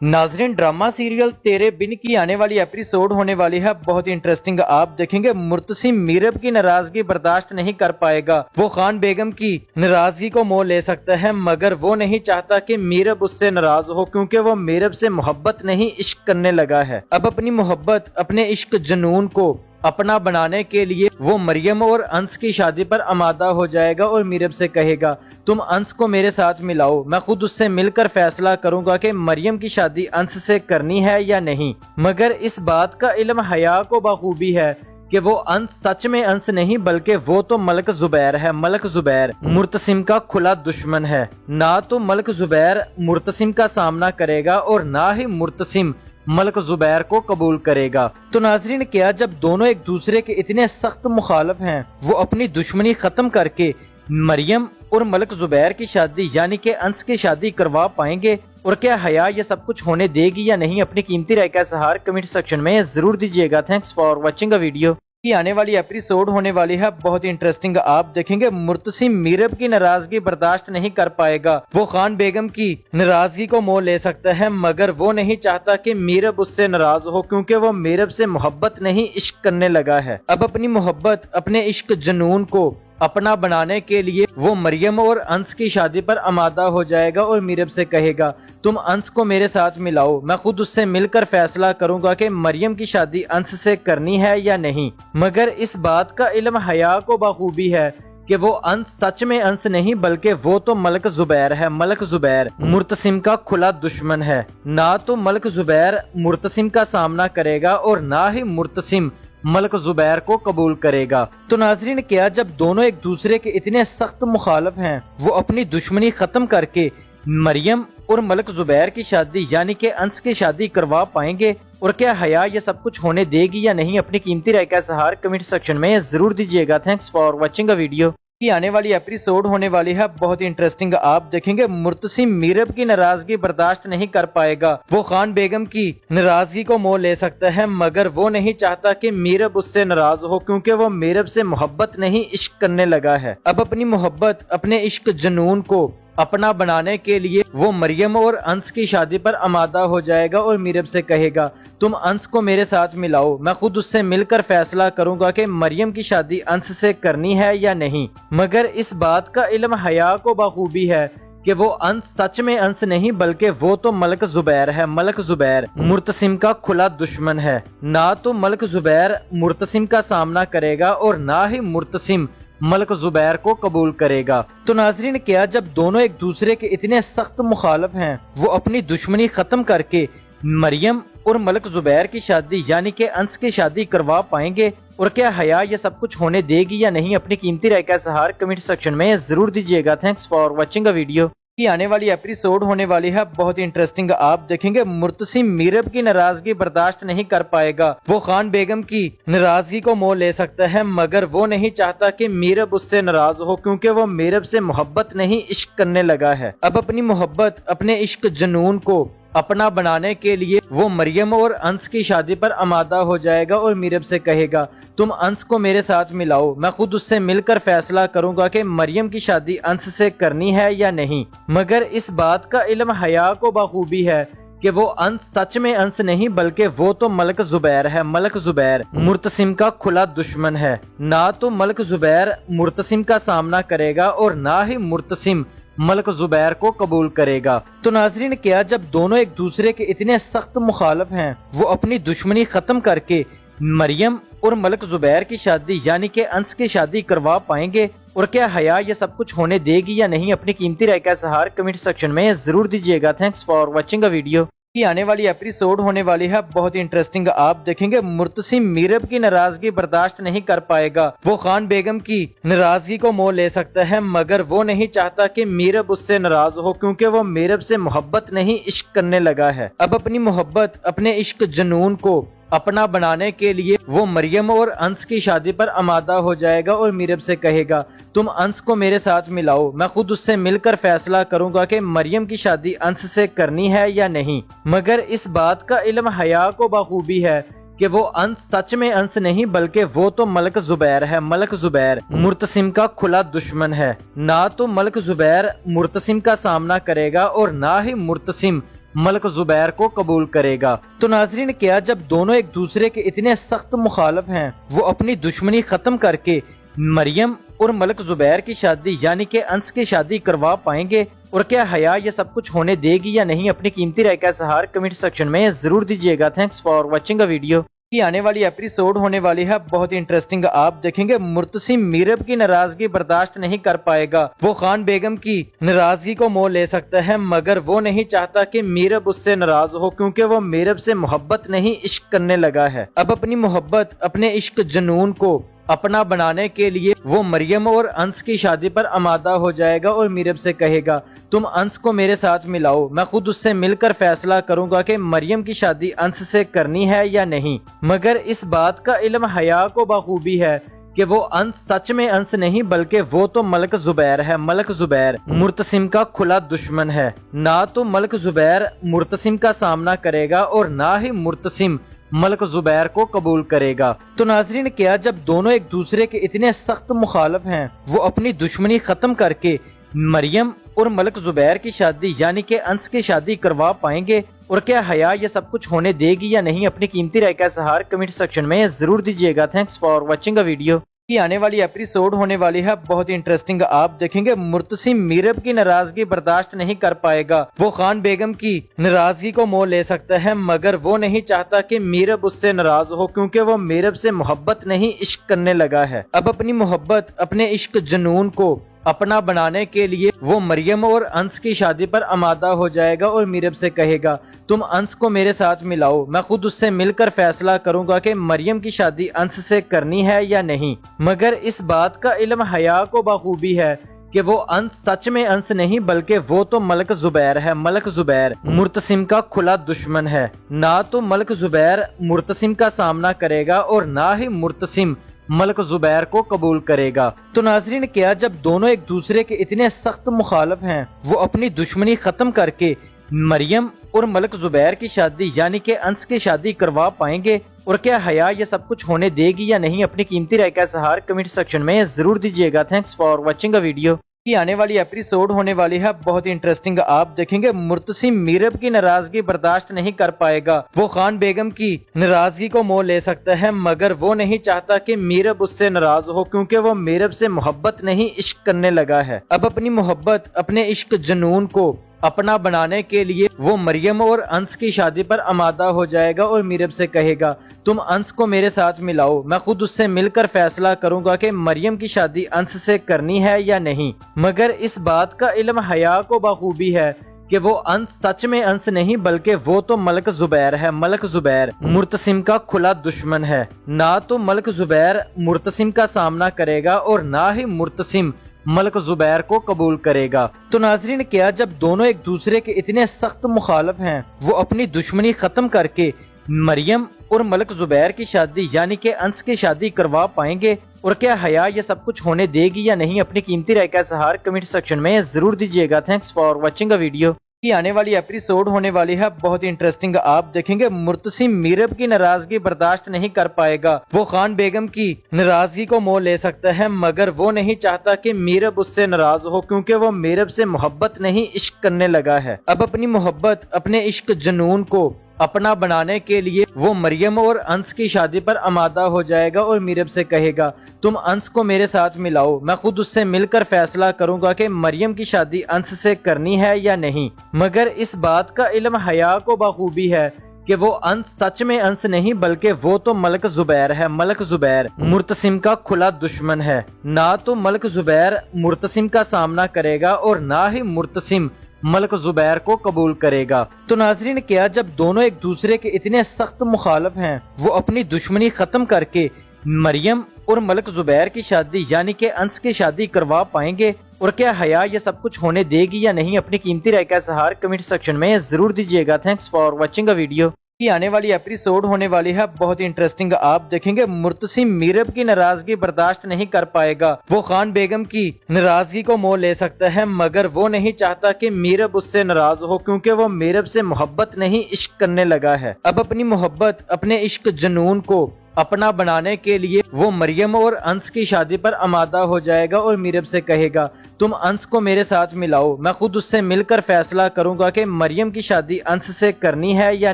नाजरीन, drama serial तेरे बिन की आने वाली एपिसोड होने वाली है बहुत ही इंटरेस्टिंग। आप देखेंगे मुर्तसिम मीरब की नाराजगी बर्दाश्त नहीं कर पाएगा। वो खान बेगम की नाराजगी को मोह ले सकता है, मगर वो नहीं चाहता कि मीरब उससे नाराज हो, क्योंकि वो मीरब से मोहब्बत नहीं इश्क करने लगा है। अब अपनी मोहब्बत, अपने इश्क जुनून को अपना बनाने के लिए वो मरियम और अंस की शादी पर आमादा हो जाएगा और मीरब से कहेगा, तुम अंस को मेरे साथ मिलाओ, मैं खुद उससे मिलकर फैसला करूंगा कि मरियम की शादी अंस से करनी है या नहीं। मगर इस बात का इल्म हया को बखूबी है कि वो अंस सच में अंस नहीं, बल्कि वो तो मलक जुबैर है। मलक जुबैर मुर्तसिम का खुला दुश्मन है। ना तो मलक जुबैर मुर्तसिम का सामना करेगा और ना ही मुर्तसिम मलक जुबैर को कबूल करेगा। तो नाजरीन, क्या जब दोनों एक दूसरे के इतने सख्त मुखालिफ हैं, वो अपनी दुश्मनी खत्म करके मरियम और मलक जुबैर की शादी यानी कि अंस की शादी करवा पाएंगे? और क्या हया ये सब कुछ होने देगी या नहीं? अपनी कीमती राय का इज़हार कमेंट सेक्शन में जरूर दीजिएगा। Thanks for watching a video. की आने वाली एपिसोड होने वाली है बहुत ही इंटरेस्टिंग। आप देखेंगे मुर्तसिम मीरब की नाराजगी बर्दाश्त नहीं कर पाएगा। वो खान बेगम की नाराजगी को मोह ले सकता है, मगर वो नहीं चाहता कि मीरब उससे नाराज हो, क्योंकि वो मीरब से मोहब्बत नहीं इश्क करने लगा है। अब अपनी मोहब्बत, अपने इश्क जुनून को अपना बनाने के लिए वो मरियम और अंस की शादी पर आमादा हो जाएगा और मीरब से कहेगा, तुम अंस को मेरे साथ मिलाओ, मैं खुद उससे मिलकर फैसला करूंगा कि मरियम की शादी अंस से करनी है या नहीं। मगर इस बात का इल्म हया को बखूबी है कि वो अंस सच में अंस नहीं, बल्कि वो तो मलक जुबैर है। मलक जुबैर मुर्तसिम का खुला दुश्मन है। ना तो मलक जुबैर मुर्तसिम का सामना करेगा और ना ही मुर्तसिम मलक जुबैर को कबूल करेगा। तो नाजरीन, क्या जब दोनों एक दूसरे के इतने सख्त मुखालिफ हैं, वो अपनी दुश्मनी खत्म करके मरियम और मलक जुबैर की शादी यानी कि अंस की शादी करवा पाएंगे? और क्या हया ये सब कुछ होने देगी या नहीं? अपनी कीमती राय का इज़हार कमेंट सेक्शन में जरूर दीजिएगा। Thanks for watching a video. की आने वाली एपिसोड होने वाली है बहुत ही इंटरेस्टिंग। आप देखेंगे मुर्तसिम मीरब की नाराजगी बर्दाश्त नहीं कर पाएगा। वो खान बेगम की नाराजगी को मोह ले सकता है, मगर वो नहीं चाहता कि मीरब उससे नाराज हो, क्योंकि वो मीरब से मोहब्बत नहीं इश्क करने लगा है। अब अपनी मोहब्बत, अपने इश्क जुनून को अपना बनाने के लिए वो मरियम और अंस की शादी पर आमादा हो जाएगा और मीरब से कहेगा, तुम अंस को मेरे साथ मिलाओ, मैं खुद उससे मिलकर फैसला करूंगा कि मरियम की शादी अंस से करनी है या नहीं। मगर इस बात का इल्म हया को बखूबी है कि वो अंस सच में अंस नहीं, बल्कि वो तो मलक जुबैर है। मलक जुबैर मुर्तसिम का खुला दुश्मन है। ना तो मलक जुबैर मुर्तसिम का सामना करेगा और ना ही मुर्तसिम मलक जुबैर को कबूल करेगा। तो नाजरीन, क्या जब दोनों एक दूसरे के इतने सख्त मुखालिफ हैं, वो अपनी दुश्मनी खत्म करके मरियम और मलक जुबैर की शादी यानी कि अंस की शादी करवा पाएंगे? और क्या हया ये सब कुछ होने देगी या नहीं? अपनी कीमती राय का इज़हार कमेंट सेक्शन में जरूर दीजिएगा। Thanks for watching a video. की आने वाली एपिसोड होने वाली है बहुत ही इंटरेस्टिंग। आप देखेंगे मुर्तसिम मीरब की नाराजगी बर्दाश्त नहीं कर पाएगा। वो खान बेगम की नाराजगी को मोह ले सकता है, मगर वो नहीं चाहता कि मीरब उससे नाराज हो, क्योंकि वो मीरब से मोहब्बत नहीं इश्क करने लगा है। अब अपनी मोहब्बत, अपने इश्क जुनून को अपना बनाने के लिए वो मरियम और अंस की शादी पर आमादा हो जाएगा और मीरब से कहेगा, तुम अंस को मेरे साथ मिलाओ, मैं खुद उससे मिलकर फैसला करूंगा कि मरियम की शादी अंस से करनी है या नहीं। मगर इस बात का इल्म हया को बखूबी है कि वो अंस सच में अंस नहीं, बल्कि वो तो मलक जुबैर है। मलक जुबैर मुर्तसिम का खुला दुश्मन है। ना तो मलक जुबैर मुर्तसिम का सामना करेगा और ना ही मुर्तसिम मलक जुबैर को कबूल करेगा। तो नाजरीन, क्या जब दोनों एक दूसरे के इतने सख्त मुखालिफ हैं, वो अपनी दुश्मनी खत्म करके मरियम और मलक जुबैर की शादी यानी कि अंस की शादी करवा पाएंगे? और क्या हया ये सब कुछ होने देगी या नहीं? अपनी कीमती राय का इज़हार कमेंट सेक्शन में जरूर दीजिएगा। Thanks for watching a video. की आने वाली एपिसोड होने वाली है बहुत ही इंटरेस्टिंग। आप देखेंगे मुर्तसिम मीरब की नाराजगी बर्दाश्त नहीं कर पाएगा। वो खान बेगम की नाराजगी को मोह ले सकता है, मगर वो नहीं चाहता कि मीरब उससे नाराज हो, क्योंकि वो मीरब से मोहब्बत नहीं इश्क करने लगा है। अब अपनी मोहब्बत, अपने इश्क जुनून को अपना बनाने के लिए वो मरियम और अंस की शादी पर आमादा हो जाएगा और मीरब से कहेगा, तुम अंस को मेरे साथ मिलाओ, मैं खुद उससे मिलकर फैसला करूंगा कि मरियम की शादी अंस से करनी है या नहीं। मगर इस बात का इल्म हया को बखूबी है कि वो अंस सच में अंस नहीं, बल्कि वो तो मलक जुबैर है। मलक जुबैर मुर्तसिम का खुला दुश्मन है। ना तो मलक जुबैर मुर्तसिम का सामना करेगा और ना ही मुर्तसिम ملک زبیر کو قبول کرے گا۔ تو ناظرین کیا جب دونوں ایک دوسرے کے اتنے سخت مخالف ہیں وہ اپنی دشمنی ختم کر کے مریم اور ملک زبیر کی شادی یعنی کہ انس کی شادی کروا پائیں گے؟ اور کیا حیا یہ سب کچھ ہونے دے گی یا نہیں؟ اپنی قیمتی رائے کا اظہار کمنٹ سیکشن میں ضرور دیجیے گا۔ Thanks for watching a video. کی آنے والی ایپیسوڈ ہونے والی ہے بہت ہی انٹرسٹنگ، آپ دیکھیں گے مرتسم میرب کی ناراضگی برداشت نہیں کر پائے گا، وہ خان بیگم کی ناراضگی کو مول لے سکتا ہے مگر وہ نہیں چاہتا کہ میرب اس سے ناراض ہو کیونکہ وہ میرب سے محبت نہیں عشق کرنے لگا ہے۔ اب اپنی محبت اپنے عشق جنون کو اپنا بنانے کے لیے وہ مریم اور انس کی شادی پر آمادہ ہو جائے گا اور میرب سے کہے گا تم انس کو میرے ساتھ ملاؤ، میں خود اس سے مل کر فیصلہ کروں گا کہ مریم کی شادی انس سے کرنی ہے یا نہیں۔ مگر اس بات کا علم حیا کو بخوبی ہے کہ وہ انس سچ میں انس نہیں بلکہ وہ تو ملک زبیر ہے۔ ملک زبیر مرتسم کا کھلا دشمن ہے، نہ تو ملک زبیر مرتسم کا سامنا کرے گا اور نہ ہی مرتسم ملک زبیر کو قبول کرے گا۔ تو ناظرین کیا جب دونوں ایک دوسرے کے اتنے سخت مخالف ہیں وہ اپنی دشمنی ختم کر کے مریم اور ملک زبیر کی شادی یعنی کہ انس کی شادی کروا پائیں گے؟ اور کیا حیا یہ سب کچھ ہونے دے گی یا نہیں؟ اپنی قیمتی رائے کا اظہار کمنٹ سیکشن میں ضرور دیجیے گا۔ Thanks for watching a video. کی آنے والی ایپیسوڈ ہونے والی ہے بہت ہی انٹرسٹنگ، آپ دیکھیں گے مرتسم میرب کی ناراضگی برداشت نہیں کر پائے گا، وہ خان بیگم کی ناراضگی کو مول لے سکتا ہے مگر وہ نہیں چاہتا کہ میرب اس سے ناراض ہو کیونکہ وہ میرب سے محبت نہیں عشق کرنے لگا ہے۔ اب اپنی محبت اپنے عشق جنون کو اپنا بنانے کے لیے وہ مریم اور انس کی شادی پر آمادہ ہو جائے گا اور میرب سے کہے گا تم انس کو میرے ساتھ ملاؤ، میں خود اس سے مل کر فیصلہ کروں گا کہ مریم کی شادی انس سے کرنی ہے یا نہیں۔ مگر اس بات کا علم حیا کو بخوبی ہے کہ وہ انس سچ میں انس نہیں بلکہ وہ تو ملک زبیر ہے۔ ملک زبیر مرتسم کا کھلا دشمن ہے، نہ تو ملک زبیر مرتسم کا سامنا کرے گا اور نہ ہی مرتسم ملک زبیر کو قبول کرے گا۔ تو ناظرین کیا جب دونوں ایک دوسرے کے اتنے سخت مخالف ہیں وہ اپنی دشمنی ختم کر کے مریم اور ملک زبیر کی شادی یعنی کہ انس کی شادی کروا پائیں گے؟ اور کیا حیا یہ سب کچھ ہونے دے گی یا نہیں؟ اپنی قیمتی رائے کا اظہار کمنٹ سیکشن میں ضرور دیجیے گا۔ Thanks for watching a video. کی آنے والی ایپیسوڈ ہونے والی ہے بہت ہی انٹرسٹنگ، آپ دیکھیں گے مرتسم میرب کی ناراضگی برداشت نہیں کر پائے گا، وہ خان بیگم کی ناراضگی کو مول لے سکتا ہے مگر وہ نہیں چاہتا کہ میرب اس سے ناراض ہو کیونکہ وہ میرب سے محبت نہیں عشق کرنے لگا ہے۔ اب اپنی محبت اپنے عشق جنون کو اپنا بنانے کے لیے وہ مریم اور انس کی شادی پر آمادہ ہو جائے گا اور میرب سے کہے گا تم انس کو میرے ساتھ ملاؤ، میں خود اس سے مل کر فیصلہ کروں گا کہ مریم کی شادی انس سے کرنی ہے یا نہیں۔ مگر اس بات کا علم حیا کو بخوبی ہے کہ وہ انس سچ میں انس نہیں بلکہ وہ تو ملک زبیر ہے۔ ملک زبیر مرتسم کا کھلا دشمن ہے، نہ تو ملک زبیر مرتسم کا سامنا کرے گا اور نہ ہی مرتسم ملک زبیر کو قبول کرے گا۔ تو ناظرین کیا جب دونوں ایک دوسرے کے اتنے سخت مخالف ہیں وہ اپنی دشمنی ختم کر کے مریم اور ملک زبیر کی شادی یعنی کہ انس کی شادی کروا پائیں گے؟ اور کیا حیا یہ سب کچھ ہونے دے گی یا نہیں؟ اپنی قیمتی رائے کا اظہار کمنٹ سیکشن میں ضرور دیجیے گا۔ Thanks for watching a video. کی آنے والی ایپیسوڈ ہونے والی ہے بہت ہی انٹرسٹنگ، آپ دیکھیں گے مرتسم میرب کی ناراضگی برداشت نہیں کر پائے گا، وہ خان بیگم کی ناراضگی کو مول لے سکتا ہے مگر وہ نہیں چاہتا کہ میرب اس سے ناراض ہو کیونکہ وہ میرب سے محبت نہیں عشق کرنے لگا ہے۔ اب اپنی محبت اپنے عشق جنون کو اپنا بنانے کے لیے وہ مریم اور انس کی شادی پر آمادہ ہو جائے گا اور میرب سے کہے گا تم انس کو میرے ساتھ ملاؤ، میں خود اس سے مل کر فیصلہ کروں گا کہ مریم کی شادی انس سے کرنی ہے یا نہیں۔ مگر اس بات کا علم حیا کو بخوبی ہے کہ وہ انس سچ میں انس نہیں بلکہ وہ تو ملک زبیر ہے۔ ملک زبیر مرتسم کا کھلا دشمن ہے، نہ تو ملک زبیر مرتسم کا سامنا کرے گا اور نہ ہی مرتسم ملک زبیر کو قبول کرے گا۔ تو ناظرین کیا جب دونوں ایک دوسرے کے اتنے سخت مخالف ہیں وہ اپنی دشمنی ختم کر کے مریم اور ملک زبیر کی شادی یعنی کہ انس کی شادی کروا پائیں گے؟ اور کیا حیا یہ سب کچھ ہونے دے گی یا نہیں؟ اپنی قیمتی رائے کا اظہار کمنٹ سیکشن میں ضرور دیجیے گا۔ Thanks for watching a video. کی آنے والی ایپیسوڈ ہونے والی ہے بہت ہی انٹرسٹنگ، آپ دیکھیں گے مرتسم میرب کی ناراضگی برداشت نہیں کر پائے گا، وہ خان بیگم کی ناراضگی کو مول لے سکتا ہے مگر وہ نہیں چاہتا کہ میرب اس سے ناراض ہو کیونکہ وہ میرب سے محبت نہیں عشق کرنے لگا ہے۔ اب اپنی محبت اپنے عشق جنون کو अपना बनाने के लिए वो मरियम और अंस की शादी पर आमादा हो जाएगा और मीरब से कहेगा तुम अंस को मेरे साथ मिलाओ, मैं खुद उससे मिलकर फैसला करूंगा कि मरियम की शादी अंस से करनी है या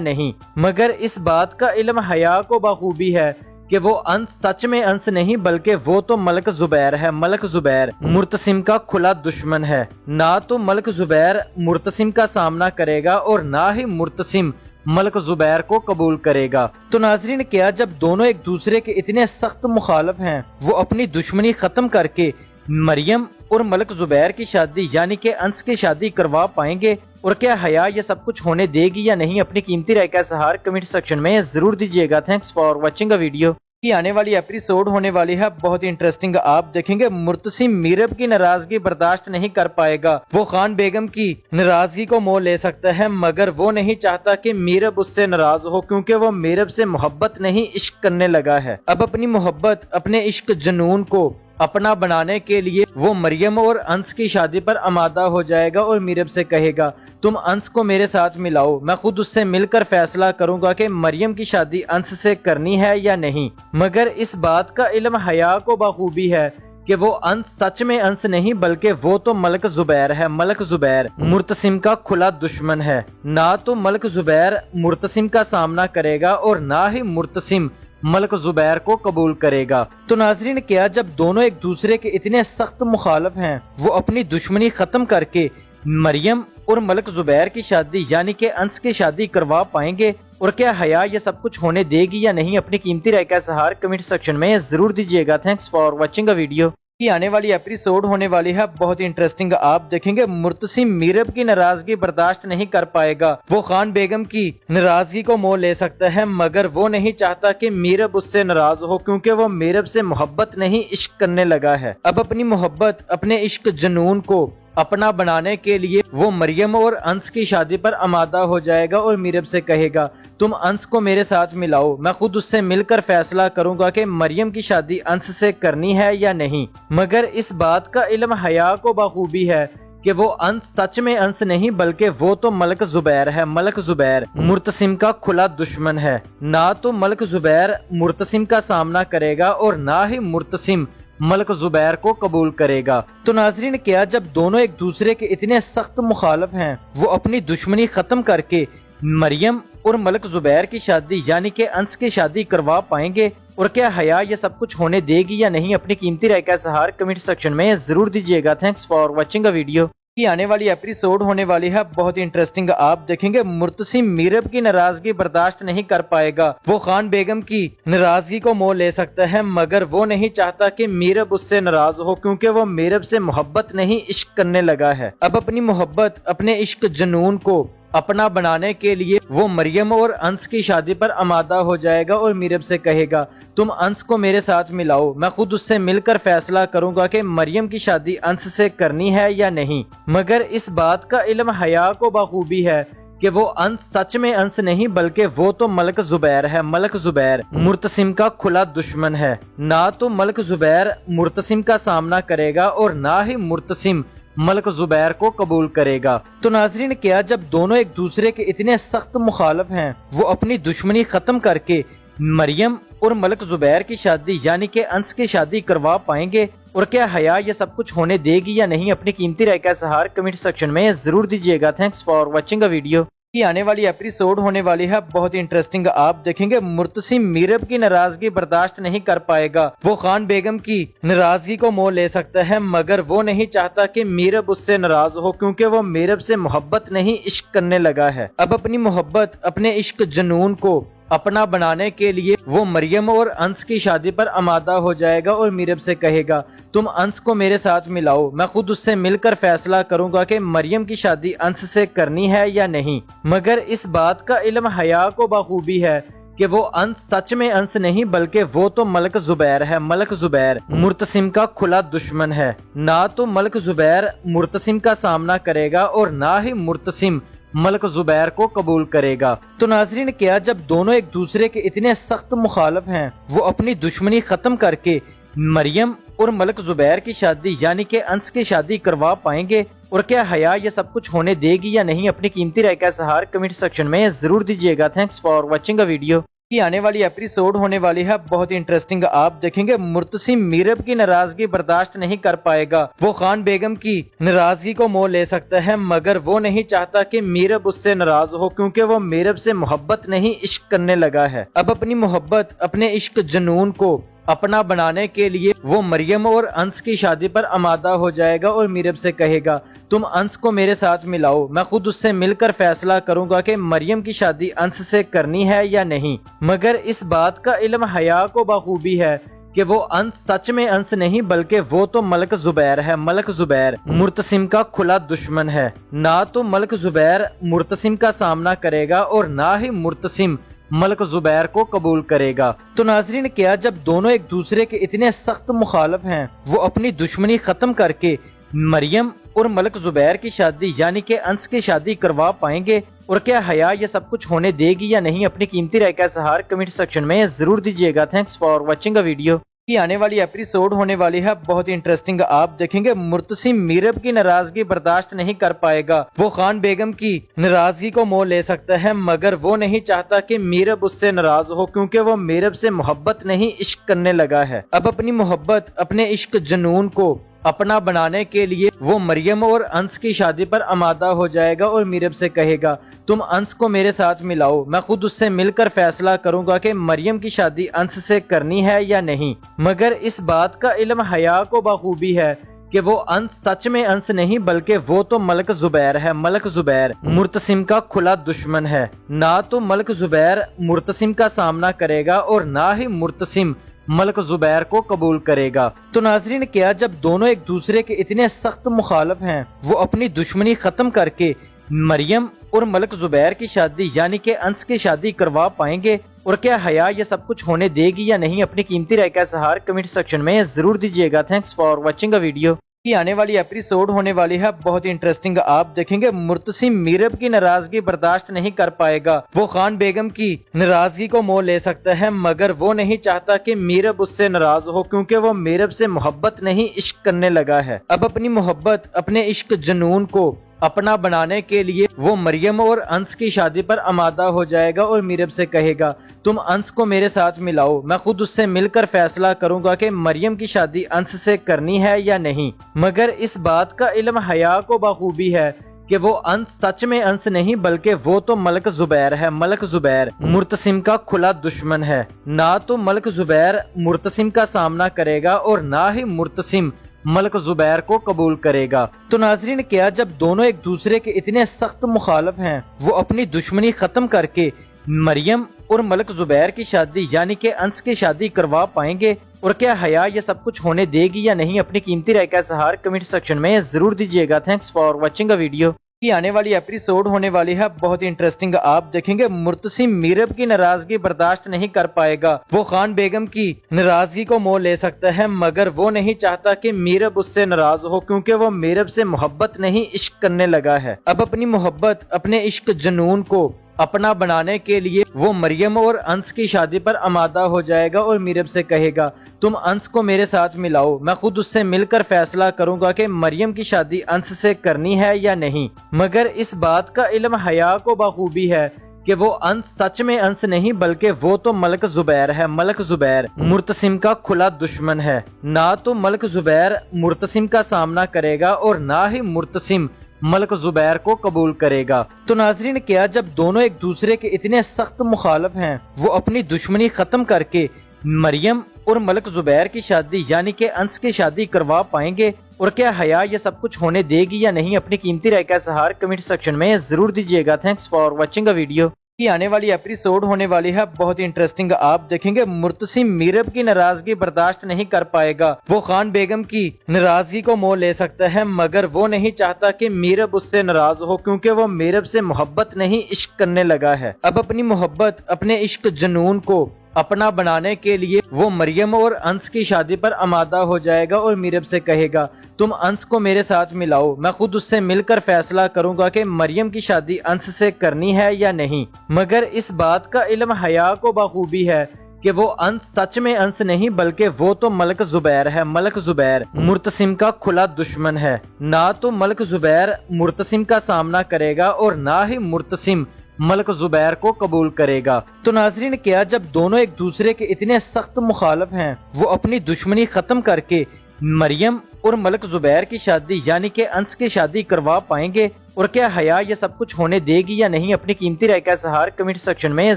नहीं। मगर इस बात का इल्म हया को बखूबी है कि वो अंस सच में अंस नहीं बल्कि वो तो मलक जुबैर है। मलक जुबैर मुर्तसिम का खुला दुश्मन है। ना तो मलक जुबैर मुर्तसिम का सामना करेगा और ना ही मुर्तसिम मलक जुबैर को कबूल करेगा। तो नाजरीन, क्या जब दोनों एक दूसरे के इतने सख्त मुखालिफ हैं, वो अपनी दुश्मनी खत्म करके मरियम और मलक जुबैर की शादी यानी कि अंस की शादी करवा पाएंगे? और क्या हया ये सब कुछ होने देगी या नहीं? अपनी कीमती राय का इज़हार कमेंट सेक्शन में जरूर दीजिएगा। Thanks for watching a video. की आने वाली एपिसोड होने वाली है बहुत इंटरेस्टिंग। आप देखेंगे मुर्तसिम मीरब की नाराजगी बर्दाश्त नहीं कर पाएगा। वो खान बेगम की नाराजगी को मोह ले सकता है, मगर वो नहीं चाहता कि मीरब उससे नाराज हो, क्योंकि वो मीरब से मोहब्बत नहीं इश्क करने लगा है। अब अपनी मोहब्बत, अपने इश्क जुनून को अपना बनाने के लिए वो मरियम और अंस की शादी पर आमादा हो जाएगा और मीरब से कहेगा तुम अंस को मेरे साथ मिलाओ, मैं खुद उससे मिलकर फैसला करूंगा कि मरियम की शादी अंस से करनी है या नहीं। मगर इस बात का इल्म हया को बखूबी है कि वो अंस सच में अंस नहीं बल्कि वो तो मलक जुबैर है। मलक जुबैर मुर्तसिम का खुला दुश्मन है। ना तो मलक जुबैर मुर्तसिम का सामना करेगा और ना ही मुर्तसिम मलक जुबैर को कबूल करेगा। तो नाजरीन, क्या जब दोनों एक दूसरे के इतने सख्त मुखालिफ हैं, वो अपनी दुश्मनी खत्म करके मरियम और मलक जुबैर की शादी यानी कि अंस की शादी करवा पाएंगे? और क्या हया ये सब कुछ होने देगी या नहीं? अपनी कीमती राय का इज़हार कमेंट सेक्शन में जरूर दीजिएगा। Thanks for watching a video. की आने वाली एपिसोड होने वाली है बहुत इंटरेस्टिंग। आप देखेंगे मुर्तसिम मीरब की नाराजगी बर्दाश्त नहीं कर पाएगा। वो खान बेगम की नाराजगी को मोह ले सकता है, मगर वो नहीं चाहता कि मीरब उससे नाराज हो, क्योंकि वो मीरब से मोहब्बत नहीं इश्क करने लगा है। अब अपनी मोहब्बत, अपने इश्क जुनून को अपना बनाने के लिए वो मरियम और अंस की शादी पर आमादा हो जाएगा और मीरब से कहेगा तुम अंस को मेरे साथ मिलाओ, मैं खुद उससे मिलकर फैसला करूंगा कि मरियम की शादी अंस से करनी है या नहीं। मगर इस बात का इल्म हया को बखूबी है कि वो अंस सच में अंस नहीं बल्कि वो तो मलक जुबैर है। मलक जुबैर मुर्तसिम का खुला दुश्मन है। ना तो मलक जुबैर मुर्तसिम का सामना करेगा और ना ही मुर्तसिम मलक जुबैर को कबूल करेगा। तो नाजरीन, क्या जब दोनों एक दूसरे के इतने सख्त मुखालिफ हैं, वो अपनी दुश्मनी खत्म करके मरियम और मलक जुबैर की शादी यानी कि अंस की शादी करवा पाएंगे? और क्या हया ये सब कुछ होने देगी या नहीं? अपनी कीमती राय का इज़हार कमेंट सेक्शन में जरूर दीजिएगा। Thanks for watching a video. की आने वाली एपिसोड होने वाली है बहुत इंटरेस्टिंग। आप देखेंगे मुर्तसिम मीरब की नाराजगी बर्दाश्त नहीं कर पाएगा। वो खान बेगम की नाराजगी को मोह ले सकता है, मगर वो नहीं चाहता कि मीरब उससे नाराज हो, क्योंकि वो मीरब से मोहब्बत नहीं इश्क करने लगा है। अब अपनी मोहब्बत, अपने इश्क जुनून को अपना बनाने के लिए वो मरियम और अंस की शादी पर आमादा हो जाएगा और मीरब से कहेगा तुम अंस को मेरे साथ मिलाओ, मैं खुद उससे मिलकर फैसला करूंगा कि मरियम की शादी अंस से करनी है या नहीं। मगर इस बात का इल्म हया को बखूबी है कि वो अंस सच में अंस नहीं बल्कि वो तो मलक जुबैर है। मलक जुबैर मुर्तसिम का खुला दुश्मन है। ना तो मलक जुबैर मुर्तसिम का सामना करेगा और ना ही मुर्तसिम मलक जुबैर को कबूल करेगा। तो नाजरीन, क्या जब दोनों एक दूसरे के इतने सख्त मुखालिफ हैं, वो अपनी दुश्मनी खत्म करके मरियम और मलक जुबैर की शादी यानी कि अंस की शादी करवा पाएंगे? और क्या हया ये सब कुछ होने देगी या नहीं? अपनी कीमती राय का इज़हार कमेंट सेक्शन में जरूर दीजिएगा। Thanks for watching a video. की आने वाली एपिसोड होने वाली है बहुत इंटरेस्टिंग। आप देखेंगे मुर्तसिम मीरब की नाराजगी बर्दाश्त नहीं कर पाएगा। वो खान बेगम की नाराजगी को मोह ले सकता है, मगर वो नहीं चाहता कि मीरब उससे नाराज हो, क्योंकि वो मीरब से मोहब्बत नहीं इश्क करने लगा है। अब अपनी मोहब्बत, अपने इश्क जुनून को अपना बनाने के लिए वो मरियम और अंस की शादी पर आमादा हो जाएगा और मीरब से कहेगा तुम अंस को मेरे साथ मिलाओ, मैं खुद उससे मिलकर फैसला करूंगा कि मरियम की शादी अंस से करनी है या नहीं। मगर इस बात का इल्म हया को बखूबी है कि वो अंस सच में अंस नहीं बल्कि वो तो मलक जुबैर है। मलक जुबैर मुर्तसिम का खुला दुश्मन है। ना तो मलक जुबैर मुर्तसिम का सामना करेगा और ना ही मुर्तसिम मलक जुबैर को कबूल करेगा। तो नाजरीन, क्या जब दोनों एक दूसरे के इतने सख्त मुखालिफ हैं, वो अपनी दुश्मनी खत्म करके मरियम और मलक जुबैर की शादी यानी कि अंस की शादी करवा पाएंगे? और क्या हया ये सब कुछ होने देगी या नहीं? अपनी कीमती राय का इज़हार कमेंट सेक्शन में जरूर दीजिएगा। Thanks for watching a video. की आने वाली एपिसोड होने वाली है बहुत इंटरेस्टिंग। आप देखेंगे मुर्तसिम मीरब की नाराजगी बर्दाश्त नहीं कर पाएगा। वो खान बेगम की नाराजगी को मोल ले सकता है, मगर वो नहीं चाहता कि मीरब उससे नाराज हो, क्योंकि वो मीरब से मोहब्बत नहीं इश्क करने लगा है। अब अपनी मोहब्बत, अपने इश्क जुनून को अपना बनाने के लिए वो मरियम और अंस की शादी पर आमादा हो जाएगा और मीरब से कहेगा, तुम अंस को मेरे साथ मिलाओ, मैं खुद उससे मिलकर फैसला करूंगा कि मरियम की शादी अंस से करनी है या नहीं। मगर इस बात का इल्म हया को बखूबी है कि वो अंस सच में अंस नहीं, बल्कि वो तो मलक जुबैर है। मलक जुबैर मुर्तसिम का खुला दुश्मन है। ना तो मलक जुबैर मुर्तसिम का सामना करेगा और ना ही मुर्तसिम मलक जुबैर को कबूल करेगा। तो नाजरीन, क्या जब दोनों एक दूसरे के इतने सख्त मुखालिफ हैं, वो अपनी दुश्मनी खत्म करके मरियम और मलक जुबैर की शादी यानी कि अंस की शादी करवा पाएंगे? और क्या हया ये सब कुछ होने देगी या नहीं? अपनी कीमती राय का इज़हार कमेंट सेक्शन में जरूर दीजिएगा। Thanks for watching a video. की आने वाली एपिसोड होने वाली है बहुत इंटरेस्टिंग। आप देखेंगे मुर्तसिम मीरब की नाराजगी बर्दाश्त नहीं कर पाएगा। वो खान बेगम की नाराजगी को मोल ले सकता है, मगर वो नहीं चाहता कि मीरब उससे नाराज हो, क्योंकि वो मीरब से मोहब्बत नहीं इश्क करने लगा है। अब अपनी मोहब्बत, अपने इश्क जुनून को अपना बनाने के लिए वो मरियम और अंस की शादी पर आमादा हो जाएगा और मीरब से कहेगा, तुम अंस को मेरे साथ मिलाओ, मैं खुद उससे मिलकर फैसला करूंगा कि मरियम की शादी अंस से करनी है या नहीं। मगर इस बात का इल्म हया को बखूबी है कि वो अंस सच में अंस नहीं, बल्कि वो तो मलक जुबैर है। मलक जुबैर मुर्तसिम का खुला दुश्मन है। ना तो मलक जुबैर मुर्तसिम का सामना करेगा और ना ही मुर्तसिम मलक जुबैर को कबूल करेगा। तो नाजरीन, क्या जब दोनों एक दूसरे के इतने सख्त मुखालिफ हैं, वो अपनी दुश्मनी खत्म करके मरियम और मलक जुबैर की शादी यानी कि अंस की शादी करवा पाएंगे? और क्या हया ये सब कुछ होने देगी या नहीं? अपनी कीमती राय का इज़हार कमेंट सेक्शन में जरूर दीजिएगा। Thanks for watching a video. की आने वाली एपिसोड होने वाली है बहुत इंटरेस्टिंग। आप देखेंगे मुर्तसिम मीरब की नाराजगी बर्दाश्त नहीं कर पाएगा। वो खान बेगम की नाराजगी को मोल ले सकता है, मगर वो नहीं चाहता कि मीरब उससे नाराज हो, क्योंकि वो मीरब से मोहब्बत नहीं इश्क करने लगा है। अब अपनी मोहब्बत, अपने इश्क जुनून को अपना बनाने के लिए वो मरियम और अंस की शादी पर आमादा हो जाएगा और मीरब से कहेगा, तुम अंस को मेरे साथ मिलाओ, मैं खुद उससे मिलकर फैसला करूंगा कि मरियम की शादी अंस से करनी है या नहीं। मगर इस बात का इल्म हया को बखूबी है कि वो अंस सच में अंस नहीं, बल्कि वो तो मलक जुबैर है। मलक जुबैर मुर्तसिम का खुला दुश्मन है। ना तो मलक जुबैर मुर्तसिम का सामना करेगा और ना ही मुर्तसिम मलक जुबैर को कबूल करेगा। तो नाजरीन, क्या जब दोनों एक दूसरे के इतने सख्त मुखालिफ हैं, वो अपनी दुश्मनी खत्म करके मरियम और मलक जुबैर की शादी यानी कि अंस की शादी करवा पाएंगे? और क्या हया ये सब कुछ होने देगी या नहीं? अपनी कीमती राय का इज़हार कमेंट सेक्शन में जरूर दीजिएगा। Thanks for watching a video. की आने वाली एपिसोड होने वाली है बहुत इंटरेस्टिंग। आप देखेंगे मुर्तसिम मीरब की नाराजगी बर्दाश्त नहीं कर पाएगा। वो खान बेगम की नाराजगी को मोल ले सकता है, मगर वो नहीं चाहता कि मीरब उससे नाराज हो, क्योंकि वो मीरब से मोहब्बत नहीं इश्क करने लगा है। अब अपनी मोहब्बत, अपने इश्क जुनून को अपना बनाने के लिए वो मरियम और अंस की शादी पर आमादा हो जाएगा और मीरब से कहेगा, तुम अंस को मेरे साथ मिलाओ, मैं खुद उससे मिलकर फैसला करूंगा कि मरियम की शादी अंस से करनी है या नहीं। मगर इस बात का इल्म हया को बखूबी है कि वो अंस सच में अंस नहीं, बल्कि वो तो मलक जुबैर है। मलक जुबैर मुर्तसिम का खुला दुश्मन है। ना तो मलक जुबैर मुर्तसिम का सामना करेगा और ना ही मुर्तसिम मलक जुबैर को कबूल करेगा। तो नाजरीन, क्या जब दोनों एक दूसरे के इतने सख्त मुखालिफ हैं, वो अपनी दुश्मनी खत्म करके मरियम और मलक जुबैर की शादी यानी कि अंस की शादी करवा पाएंगे? और क्या हया ये सब कुछ होने देगी या नहीं? अपनी कीमती राय का इज़हार कमेंट सेक्शन में जरूर दीजिएगा। Thanks for watching a video. की आने वाली एपिसोड होने वाली है बहुत इंटरेस्टिंग। आप देखेंगे मुर्तसिम मीरब की नाराजगी बर्दाश्त नहीं कर पाएगा। वो खान बेगम की नाराजगी को मोल ले सकता है, मगर वो नहीं चाहता कि मीरब उससे नाराज हो, क्योंकि वो मीरब से मोहब्बत नहीं इश्क करने लगा है। अब अपनी मोहब्बत, अपने इश्क जुनून को अपना बनाने के लिए वो मरियम और अंस की शादी पर आमादा हो जाएगा और मीरब से कहेगा, तुम अंस को मेरे साथ मिलाओ, मैं खुद उससे मिलकर फैसला करूंगा कि मरियम की शादी अंस से करनी है या नहीं। मगर इस बात का इल्म हया को बखूबी है कि वो अंस सच में अंस नहीं, बल्कि वो तो मलक जुबैर है। मलक जुबैर मुर्तसिम का खुला दुश्मन है। ना तो मलक जुबैर मुर्तसिम का सामना करेगा और ना ही मुर्तसिम मलक जुबैर को कबूल करेगा। तो नाजरीन, क्या जब दोनों एक दूसरे के इतने सख्त मुखालिफ हैं, वो अपनी दुश्मनी खत्म करके मरियम और मलक जुबैर की शादी यानी कि अंस की शादी करवा पाएंगे? और क्या हया ये सब कुछ होने देगी या नहीं? अपनी कीमती राय का इज़हार कमेंट सेक्शन में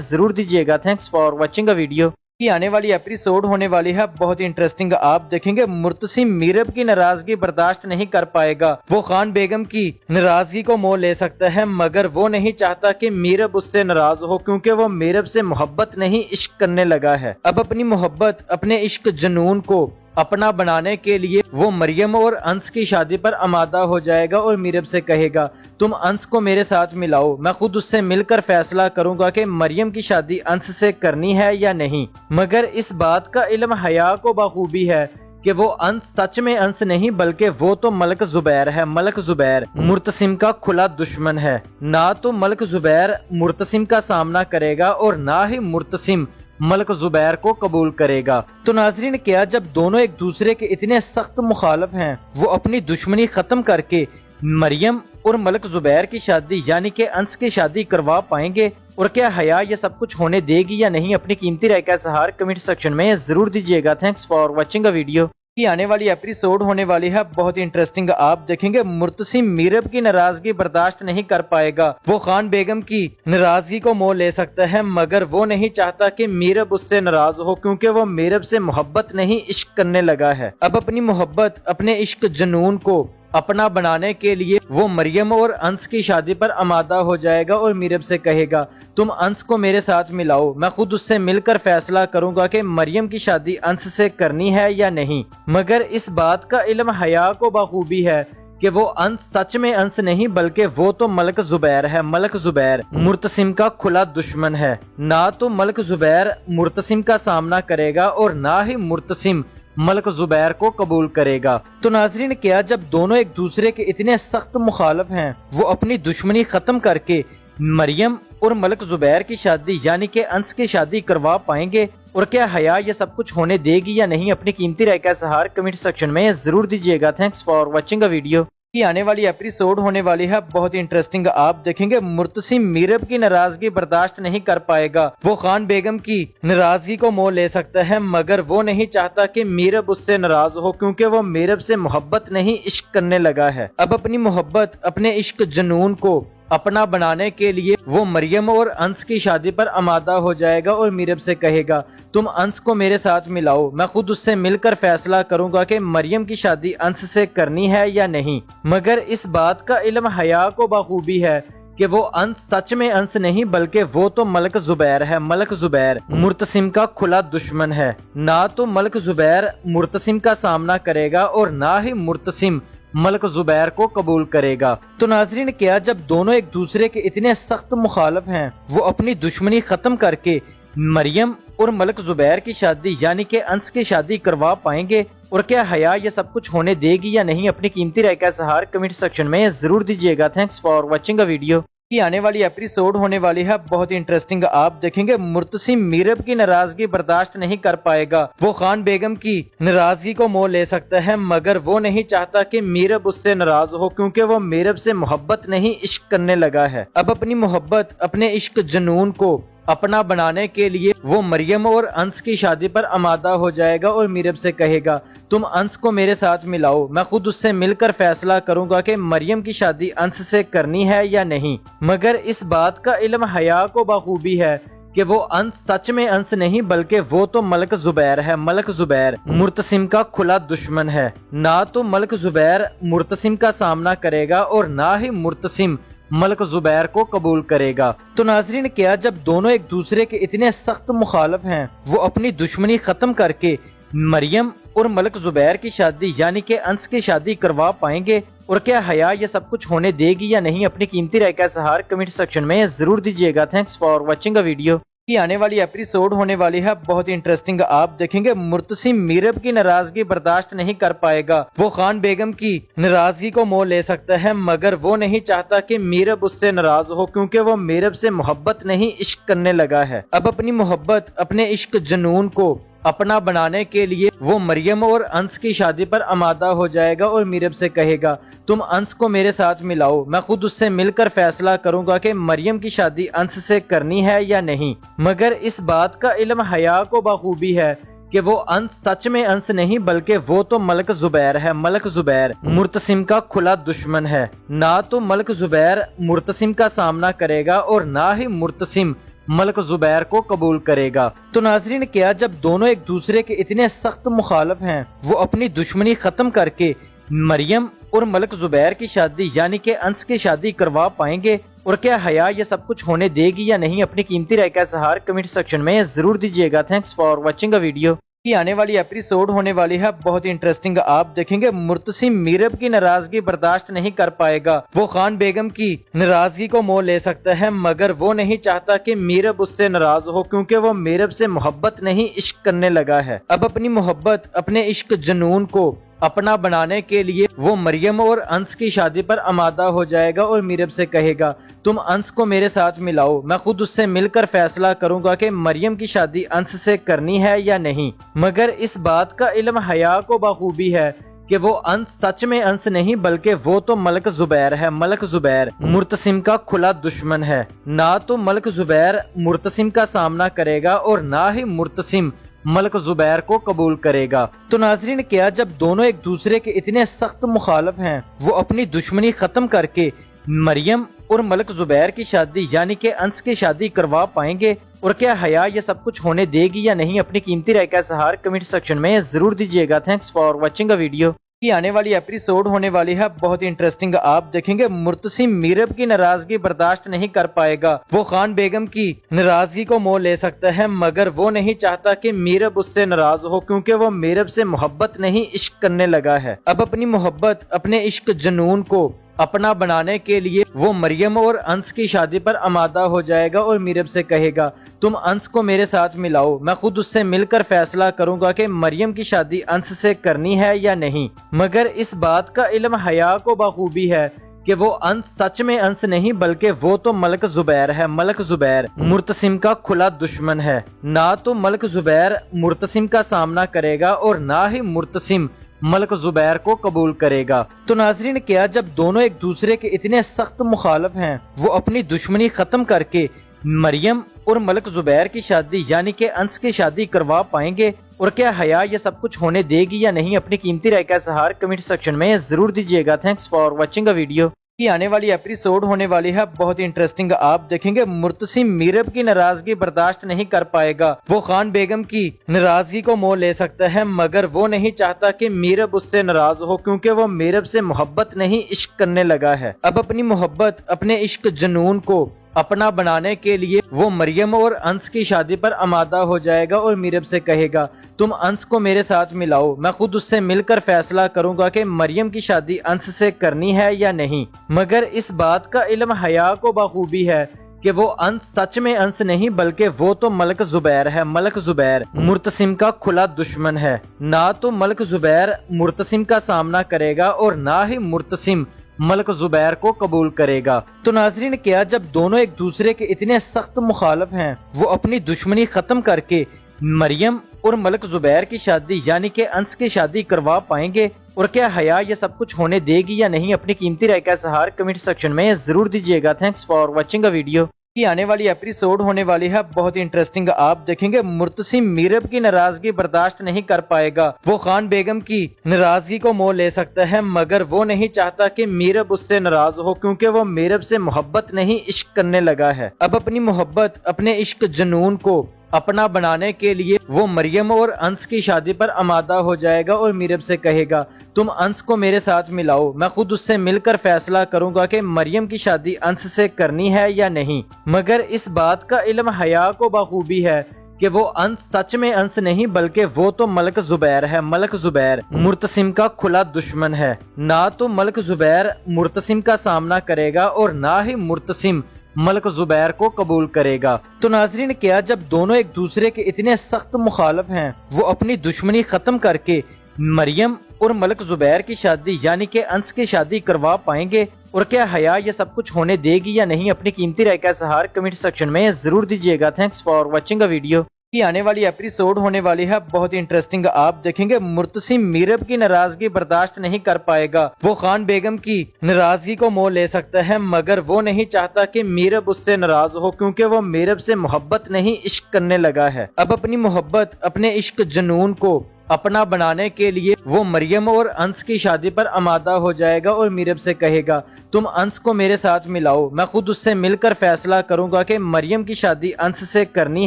जरूर दीजिएगा। Thanks for watching a video. की आने वाली एपिसोड होने वाली है बहुत ही इंटरेस्टिंग। आप देखेंगे मुर्तसिम मीरब की नाराजगी बर्दाश्त नहीं कर पाएगा। वो खान बेगम की नाराजगी को मोह ले सकता है, मगर वो नहीं चाहता कि मीरब उससे नाराज हो, क्योंकि वो मीरब से मोहब्बत नहीं इश्क करने लगा है। अब अपनी मोहब्बत, अपने इश्क जुनून को अपना बनाने के लिए वो मरियम और अंस की शादी पर आमादा हो जाएगा और मीरब से कहेगा, तुम अंस को मेरे साथ मिलाओ, मैं खुद उससे मिलकर फैसला करूंगा कि मरियम की शादी अंस से करनी है या नहीं। मगर इस बात का इल्म हया को बखूबी है कि वो अंस सच में अंस नहीं, बल्कि वो तो मलक जुबैर है। मलक जुबैर मुर्तसिम का खुला दुश्मन है। ना तो मलक जुबैर मुर्तसिम का सामना करेगा और ना ही मुर्तसिम मलक जुबैर को कबूल करेगा। तो नाजरीन, क्या जब दोनों एक दूसरे के इतने सख्त मुखालिफ हैं, वो अपनी दुश्मनी खत्म करके मरियम और मलक जुबैर की शादी यानी कि अंस की शादी करवा पाएंगे? और क्या हया ये सब कुछ होने देगी या नहीं? अपनी कीमती राय का इज़हार कमेंट सेक्शन में जरूर दीजिएगा। Thanks for watching a video. की आने वाली एपिसोड होने वाली है बहुत ही इंटरेस्टिंग। आप देखेंगे मुर्तसिम मीरब की नाराजगी बर्दाश्त नहीं कर पाएगा। वो खान बेगम की नाराजगी को मोह ले सकता है, मगर वो नहीं चाहता कि मीरब उससे नाराज हो, क्योंकि वो मीरब से मोहब्बत नहीं इश्क करने लगा है। अब अपनी मोहब्बत, अपने इश्क जुनून को अपना बनाने के लिए वो मरियम और अंस की शादी पर आमादा हो जाएगा और मीरब से कहेगा, तुम अंस को मेरे साथ मिलाओ, मैं खुद उससे मिलकर फैसला करूंगा कि मरियम की शादी अंस से करनी है या नहीं। मगर इस बात का इल्म हया को बखूबी है कि वो अंस सच में अंस नहीं, बल्कि वो तो मलक जुबैर है। मलक जुबैर मुर्तसिम का खुला दुश्मन है। ना तो मलक जुबैर मुर्तसिम का सामना करेगा और ना ही मुर्तसिम मलक जुबैर को कबूल करेगा। तो नाजरीन, क्या जब दोनों एक दूसरे के इतने सख्त मुखालिफ हैं, वो अपनी दुश्मनी खत्म करके मरियम और मलक जुबैर की शादी यानी कि अंस की शादी करवा पाएंगे? और क्या हया ये सब कुछ होने देगी या नहीं? अपनी कीमती राय का इज़हार कमेंट सेक्शन में जरूर दीजिएगा। Thanks for watching a video. की आने वाली एपिसोड होने वाली है बहुत ही इंटरेस्टिंग। आप देखेंगे मुर्तसिम मीरब की नाराजगी बर्दाश्त नहीं कर पाएगा। वो खान बेगम की नाराजगी को मोह ले सकता है, मगर वो नहीं चाहता कि मीरब उससे नाराज हो, क्योंकि वो मीरब से मोहब्बत नहीं इश्क करने लगा है। अब अपनी मोहब्बत, अपने इश्क जुनून को अपना बनाने के लिए वो मरियम और अंस की शादी पर आमादा हो जाएगा और मीरब से कहेगा, तुम अंस को मेरे साथ मिलाओ, मैं खुद उससे मिलकर फैसला करूंगा कि मरियम की शादी अंस से करनी है या नहीं। मगर इस बात का इल्म हया को बखूबी है कि वो अंस सच में अंस नहीं, बल्कि वो तो मलक जुबैर है। मलक जुबैर मुर्तसिम का खुला दुश्मन है। ना तो मलक जुबैर मुर्तसिम का सामना करेगा और ना ही मुर्तसिम मलक जुबैर को कबूल करेगा। तो नाजरीन, क्या जब दोनों एक दूसरे के इतने सख्त मुखालिफ हैं, वो अपनी दुश्मनी खत्म करके मरियम और मलक जुबैर की शादी यानी कि अंस की शादी करवा पाएंगे? और क्या हया ये सब कुछ होने देगी या नहीं? अपनी कीमती राय का इज़हार कमेंट सेक्शन में जरूर दीजिएगा। Thanks for watching a video. की आने वाली एपिसोड होने वाली है बहुत ही इंटरेस्टिंग। आप देखेंगे मुर्तसिम मीरब की नाराजगी बर्दाश्त नहीं कर पाएगा। वो खान बेगम की नाराजगी को मोह ले सकता है, मगर वो नहीं चाहता कि मीरब उससे नाराज हो, क्योंकि वो मीरब से मोहब्बत नहीं इश्क करने लगा है। अब अपनी मोहब्बत, अपने इश्क जुनून को अपना बनाने के लिए वो मरियम और अंस की शादी पर आमादा हो जाएगा और मीरब से कहेगा, तुम अंस को मेरे साथ मिलाओ, मैं खुद उससे मिलकर फैसला करूंगा कि मरियम की शादी अंस से करनी है या नहीं। मगर इस बात का इल्म हया को बखूबी है कि वो अंस सच में अंस नहीं, बल्कि वो तो मलक जुबैर है। मलक जुबैर मुर्तसिम का खुला दुश्मन है। ना तो मलक जुबैर मुर्तसिम का सामना करेगा और ना ही मुर्तसिम मलक जुबैर को कबूल करेगा। तो नाजरीन, क्या जब दोनों एक दूसरे के इतने सख्त मुखालिफ हैं, वो अपनी दुश्मनी खत्म करके मरियम और मलक जुबैर की शादी यानी कि अंस की शादी करवा पाएंगे? और क्या हया ये सब कुछ होने देगी या नहीं? अपनी कीमती राय का इज़हार कमेंट सेक्शन में जरूर दीजिएगा। Thanks for watching a video. की आने वाली एपिसोड होने वाली है बहुत ही इंटरेस्टिंग। आप देखेंगे मुर्तसिम मीरब की नाराजगी बर्दाश्त नहीं कर पाएगा। वो खान बेगम की नाराजगी को मोह ले सकता है, मगर वो नहीं चाहता कि मीरब उससे नाराज हो, क्योंकि वो मीरब से मोहब्बत नहीं इश्क करने लगा है। अब अपनी मोहब्बत, अपने इश्क जुनून को अपना बनाने के लिए वो मरियम और अंस की शादी पर आमादा हो जाएगा और मीरब से कहेगा तुम अंस को मेरे साथ मिलाओ, मैं खुद उससे मिलकर फैसला करूंगा कि मरियम की शादी अंस से करनी है या नहीं। मगर इस बात का इल्म हया को बखूबी है कि वो अंस सच में अंस नहीं बल्कि वो तो मलक जुबैर है। मलक जुबैर मुर्तसिम का खुला दुश्मन है। ना तो मलक जुबैर मुर्तसिम का सामना करेगा और ना ही मुर्तसिम मलक जुबैर को कबूल करेगा। तो नाजरीन, क्या जब दोनों एक दूसरे के इतने सख्त मुखालिफ हैं, वो अपनी दुश्मनी खत्म करके मरियम और मलक जुबैर की शादी यानी कि अंस की शादी करवा पाएंगे? और क्या हया ये सब कुछ होने देगी या नहीं? अपनी कीमती राय का इज़हार कमेंट सेक्शन में जरूर दीजिएगा। Thanks for watching a video. आने वाली एपिसोड होने वाली है बहुत इंटरेस्टिंग। आप देखेंगे मुर्तसिम मीरब की नाराजगी बर्दाश्त नहीं कर पाएगा। वो खान बेगम की नाराजगी को मोल ले सकता है, मगर वो नहीं चाहता कि मीरब उससे नाराज हो, क्योंकि वो मीरब से मोहब्बत नहीं इश्क करने लगा है। अब अपनी मोहब्बत, अपने इश्क जुनून को अपना बनाने के लिए वो मरियम और अंस की शादी पर आमादा हो जाएगा और मीरब से कहेगा तुम अंस को मेरे साथ मिलाओ, मैं खुद उससे मिलकर फैसला करूंगा कि मरियम की शादी अंस से करनी है या नहीं। मगर इस बात का इल्म हया को बखूबी है कि वो अंस सच में अंस नहीं बल्कि वो तो मलक जुबैर है। मलक जुबैर मुर्तसिम का खुला दुश्मन है। ना तो मलक जुबैर मुर्तसिम का सामना करेगा और ना ही मुर्तसिम मलक जुबैर को कबूल करेगा। तो नाजरीन, क्या जब दोनों एक दूसरे के इतने सख्त मुखालिफ हैं, वो अपनी दुश्मनी खत्म करके मरियम और मलक जुबैर की शादी यानी कि अंस की शादी करवा पाएंगे? और क्या हया ये सब कुछ होने देगी या नहीं? अपनी कीमती राय का इज़हार कमेंट सेक्शन में जरूर दीजिएगा। Thanks for watching a video. आने वाली एपिसोड होने वाली है बहुत इंटरेस्टिंग। आप देखेंगे मुर्तसिम मीरब की नाराजगी बर्दाश्त नहीं कर पाएगा। वो खान बेगम की नाराजगी को मोल ले सकता है, मगर वो नहीं चाहता कि मीरब उससे नाराज हो, क्योंकि वो मीरब से मोहब्बत नहीं इश्क करने लगा है। अब अपनी मोहब्बत, अपने इश्क जुनून को अपना बनाने के लिए वो मरियम और अंस की शादी पर आमादा हो जाएगा और मीरब से कहेगा तुम अंस को मेरे साथ मिलाओ, मैं खुद उससे मिलकर फैसला करूंगा कि मरियम की शादी अंस से करनी है या नहीं। मगर इस बात का इल्म हया को बखूबी है कि वो अंस सच में अंस नहीं बल्कि वो तो मलक जुबैर है। मलक जुबैर मुर्तसिम का खुला दुश्मन है। ना तो मलक जुबैर मुर्तसिम का सामना करेगा और ना ही मुर्तसिम मलक जुबैर को कबूल करेगा। तो नाजरीन, क्या जब दोनों एक दूसरे के इतने सख्त मुखालिफ हैं, वो अपनी दुश्मनी खत्म करके मरियम और मलक जुबैर की शादी यानी कि अंस की शादी करवा पाएंगे? और क्या हया ये सब कुछ होने देगी या नहीं? अपनी कीमती राय का इज़हार कमेंट सेक्शन में जरूर दीजिएगा। Thanks for watching a video. आने वाली एपिसोड होने वाली है बहुत इंटरेस्टिंग। आप देखेंगे मुर्तसिम मीरब की नाराजगी बर्दाश्त नहीं कर पाएगा। वो खान बेगम की नाराजगी को मोल ले सकता है, मगर वो नहीं चाहता कि मीरब उससे नाराज हो, क्योंकि वो मीरब से मोहब्बत नहीं इश्क करने लगा है। अब अपनी मोहब्बत, अपने इश्क जुनून को अपना बनाने के लिए वो मरियम और अंस की शादी पर आमादा हो जाएगा और मीरब से कहेगा तुम अंस को मेरे साथ मिलाओ, मैं खुद उससे मिलकर फैसला करूंगा कि मरियम की शादी अंस से करनी है या नहीं। मगर इस बात का इल्म हया को बखूबी है कि वो अंस सच में अंस नहीं बल्कि वो तो मलक जुबैर है। मलक जुबैर मुर्तसिम का खुला दुश्मन है। ना तो मलक जुबैर मुर्तसिम का सामना करेगा और ना ही मुर्तसिम मलक जुबैर को कबूल करेगा। तो नाजरीन, क्या जब दोनों एक दूसरे के इतने सख्त मुखालिफ हैं, वो अपनी दुश्मनी खत्म करके मरियम और मलक जुबैर की शादी यानी कि अंस की शादी करवा पाएंगे? और क्या हया ये सब कुछ होने देगी या नहीं? अपनी कीमती राय का इज़हार कमेंट सेक्शन में जरूर दीजिएगा। Thanks for watching a video. आने वाली एपिसोड होने वाली है बहुत इंटरेस्टिंग। आप देखेंगे मुर्तसिम मीरब की नाराजगी बर्दाश्त नहीं कर पाएगा। वो खान बेगम की नाराजगी को मोल ले सकता है, मगर वो नहीं चाहता कि मीरब उससे नाराज हो, क्योंकि वो मीरब से मोहब्बत नहीं इश्क करने लगा है। अब अपनी मोहब्बत, अपने इश्क जुनून को अपना बनाने के लिए वो मरियम और अंस की शादी पर आमादा हो जाएगा और मीरब से कहेगा तुम अंस को मेरे साथ मिलाओ, मैं खुद उससे मिलकर फैसला करूंगा कि मरियम की शादी अंस से करनी है या नहीं। मगर इस बात का इल्म हया को बखूबी है कि वो अंस सच में अंस नहीं बल्कि वो तो मलक जुबैर है। मलक जुबैर मुर्तसिम का खुला दुश्मन है। ना तो मलक जुबैर मुर्तसिम का सामना करेगा और ना ही मुर्तसिम मलक जुबैर को कबूल करेगा। तो नाजरीन, क्या जब दोनों एक दूसरे के इतने सख्त मुखालिफ हैं, वो अपनी दुश्मनी खत्म करके मरियम और मलक जुबैर की शादी यानी कि अंस की शादी करवा पाएंगे? और क्या हया ये सब कुछ होने देगी या नहीं? अपनी कीमती राय का इज़हार कमेंट सेक्शन में जरूर दीजिएगा। Thanks for watching a video. की आने वाली एपिसोड होने वाली है बहुत ही इंटरेस्टिंग। आप देखेंगे मुर्तसिम मीरब की नाराजगी बर्दाश्त नहीं कर पाएगा। वो खान बेगम की नाराजगी को मोल ले सकता है, मगर वो नहीं चाहता कि मीरब उससे नाराज हो, क्योंकि वो मीरब से मोहब्बत नहीं इश्क करने लगा है। अब अपनी मोहब्बत, अपने इश्क जुनून को अपना बनाने के लिए वो मरियम और अंस की शादी पर आमादा हो जाएगा और मीरब से कहेगा तुम अंस को मेरे साथ मिलाओ, मैं खुद उससे मिलकर फैसला करूंगा कि मरियम की शादी अंस से करनी